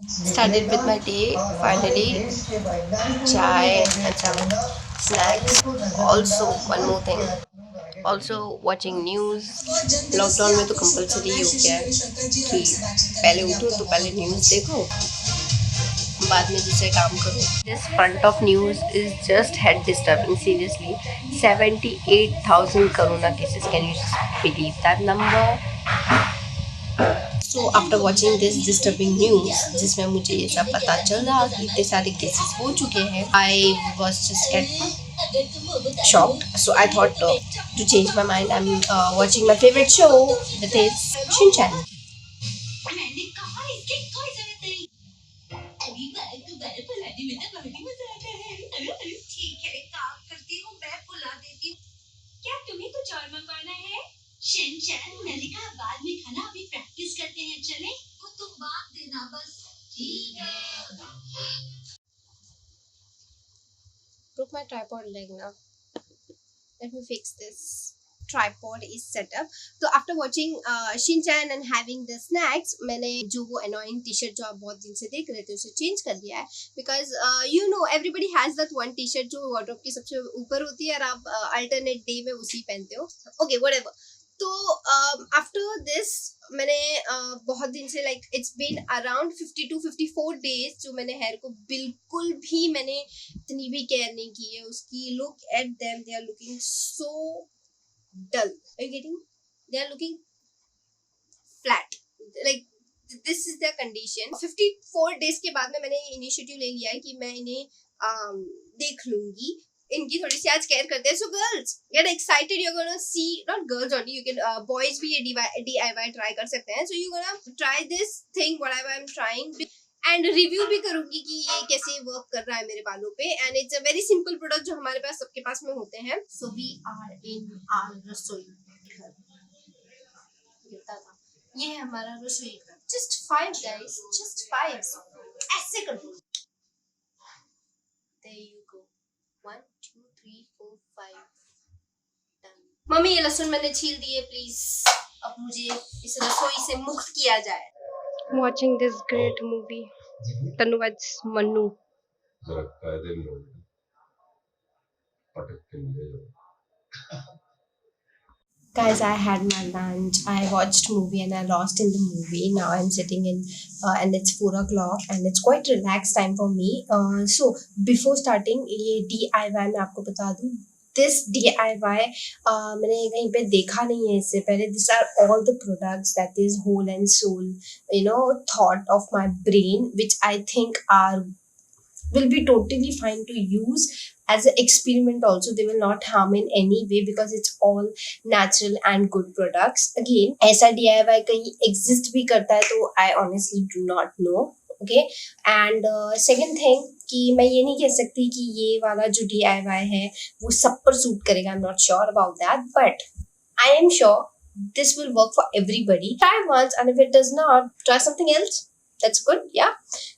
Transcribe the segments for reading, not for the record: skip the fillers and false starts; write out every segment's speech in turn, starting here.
Started with my day. Finally, chai and some snacks. Also, one more thing. Also, watching news. Lockdown में तो compulsory हो गया है कि पहले उठो तो पहले न्यूज़ देखो, बाद में दूसरे काम करो. This front of news is just head disturbing. Seriously, 78,000 corona cases. Can you believe that number? So after watching this disturbing news, जिसमें मुझे ये सब पता चल रहा कि इतने सारे केसेस हो चुके हैं, I was just get shocked. So I thought to change my mind, I'm watching my favorite show, that is Shinchan. Broke my tripod leg now. Let me fix this. Tripod is set up. So after watching Shinchan and having the snacks, मैंने जो वो annoying t-shirt जो आप बहुत दिन से देख रहे थे उसे change कर दिया है, because you know everybody has that one t-shirt जो wardrobe की सबसे ऊपर होती है और आप alternate day में उसी पहनते हो. Okay, whatever. तो आफ्टर दिस मैंने बहुत दिन से like it's been around 50 to 54 days जो मैंने हेयर को बिल्कुल भी मैंने इतनी भी केयर नहीं की है उसकी. Look at them, they are looking so dull. Are you getting? They are looking flat. Like this is their condition. 54 days के बाद में मैंने इनिशिएटिव ले लिया है कि मैं इन्हें देख लूंगी, इनकी थोड़ी सी आज केयर करते हैं. So girls get excited, you gonna see, not girls only, you can boys भी ये DIY ट्राई कर सकते हैं. So you gonna try this thing whatever I am trying and review भी करूंगी कि ये कैसे वर्क कर रहा है मेरे बालों पे. And it's a very simple product जो हमारे पास सबके पास में होते हैं. So we are in our रसोई घर. गिरता था. ये है हमारा रसोई घर. Just 5 guys, just 5. ऐसे कर दो. There you go. 1 2 3 4 5. Done. Mummy ये लहसुन मैंने छील दिए प्लीज. अब मुझे इस रसोई से मुक्त किया जाए. Watching this great movie, Tanuwaj Manu. जरा कायदे में हो, पटक के ले लो. Guys, I had my lunch. I watched movie and I lost in the movie. Now I'm sitting in, and it's 4 o'clock and it's quite relaxed time for me. So before starting, ये DIY मैं आपको बता दूँ. This DIY मैंने कहीं पे देखा नहीं है इससे पहले. These are all the products that is whole and soul, you know, thought of my brain, which I think will be totally fine to use as an experiment also. They will not harm in any way because it's all natural and good products. Again, ऐसा DIY कहीं exist भी करता है तो I honestly do not know. Okay, and second thing कि मैं ये नहीं कह सकती कि ये वाला जो DIY है वो सब पर सूट करेगा. I'm not sure about that, but I am sure this will work for everybody. Try once, and if it does not, try something else. That's good, yeah.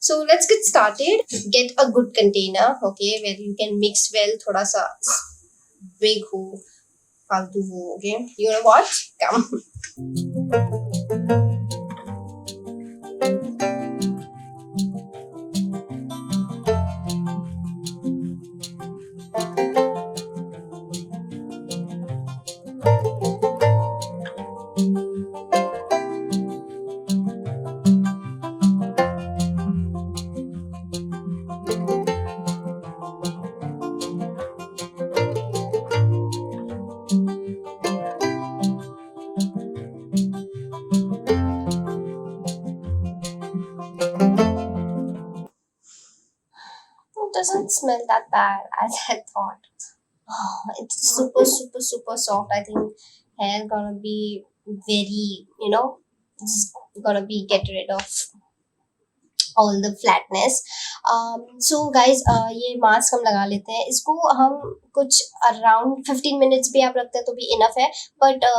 So let's get started. Get a good container, okay, where you can mix well. थोड़ा सा big हो, फालतू हो, okay. You wanna watch? Come. It doesn't smell that bad as I thought. Oh, it's super soft. I think hair gonna be very, you know, it's gonna be get rid of all the flatness. So guys, ये mask हम लगा लेते हैं. इसको हम कुछ around 15 minutes भी आप रखते हैं तो भी enough है. But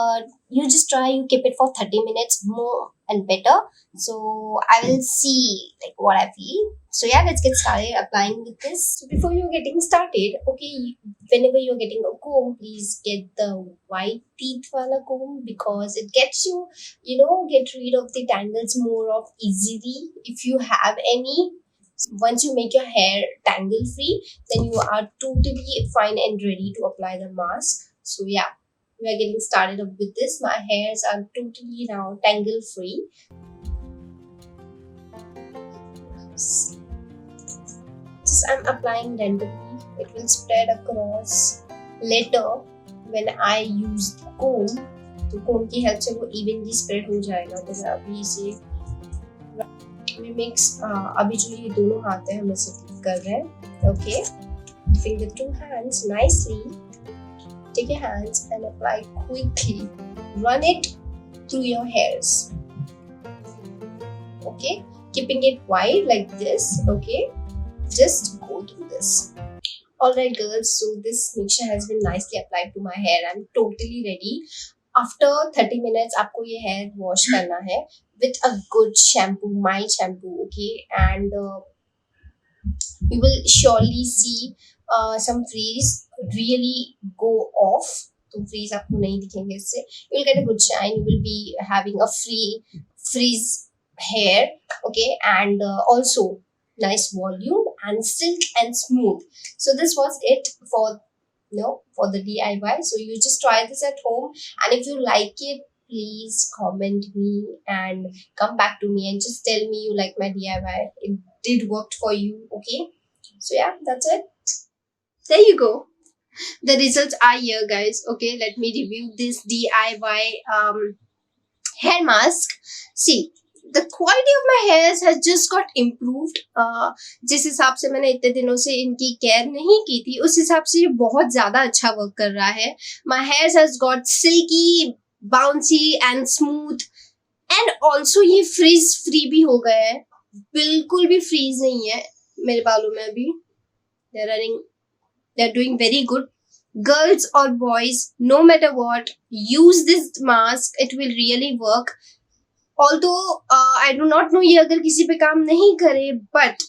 you just try, you keep it for 30 minutes more and better. So I will see like what I feel. So yeah, let's get started applying with this. So before you're getting started, okay, whenever you're getting a comb, please get the white teeth wala comb, because it gets you, get rid of the tangles more of easily if you have any. Once you make your hair tangle free, then you are totally fine and ready to apply the mask. So yeah, we are getting started up with this. My hairs are totally now tangle free. Just I'm applying randomly. It will spread across. Later, when I use the comb, तो comb की help से वो evenly spread हो जाएगा. तो मैं अभी इसे we mix. अभी जो ये दोनों हाथ है हम इसे कर रहे हैं. Okay, finger two hands nicely. Take your hands and apply quickly. Run it through your hairs. Okay, keeping it wide like this. Okay, just go through this. Alright girls, so this mixture has been nicely applied to my hair. I'm totally ready. After 30 minutes आपको ये hair wash करना है with a good shampoo, mild shampoo. Okay, and you will surely see some frizz really go off. तो frizz आपको नहीं दिखेंगे इससे. You will get a good shine. You will be having a free frizz hair. Okay, and also nice volume and silk and smooth. So this was it for the DIY. So you just try this at home, and if you like it, please comment me and come back to me and just tell me you like my DIY. It did work for you. Okay, so yeah, that's it. There you go. The results are here, guys. Okay, let me review this DIY hair mask. See, the quality of my hairs has just got improved. जिस हिसाब से मैंने इतने दिनों से इनकी care नहीं की थी, उस हिसाब से ये बहुत ज़्यादा अच्छा वर्क कर रहा है. My hairs has got silky, bouncy and smooth, and also ये frizz free भी हो गया है. बिल्कुल भी frizz नहीं है मेरे बालों में अभी. They're doing very good. Girls or boys, no matter what, use this mask. It will really work. Although I do not know ये अगर किसी पे काम नहीं करे, but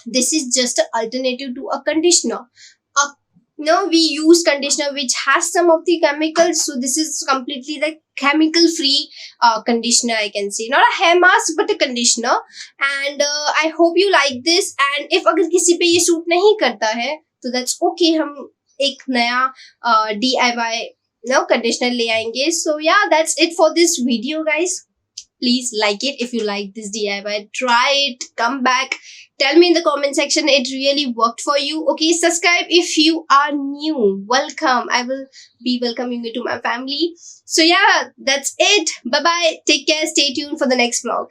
this is just an alternative to a conditioner. We use conditioner which has some of the chemicals, so this is completely the chemical free conditioner, I can say. Not a hair mask but a conditioner. And I hope you like this. And if अगर किसी पे ये suit नहीं करता है तो that's okay, हम एक नया DIY conditioner ले आएंगे. So yeah, that's it for this video, guys. Please like it if you like this DIY. Try it. Come back. Tell me in the comment section it really worked for you. Okay, subscribe if you are new. Welcome. I will be welcoming you to my family. So yeah, that's it. Bye-bye. Take care. Stay tuned for the next vlog.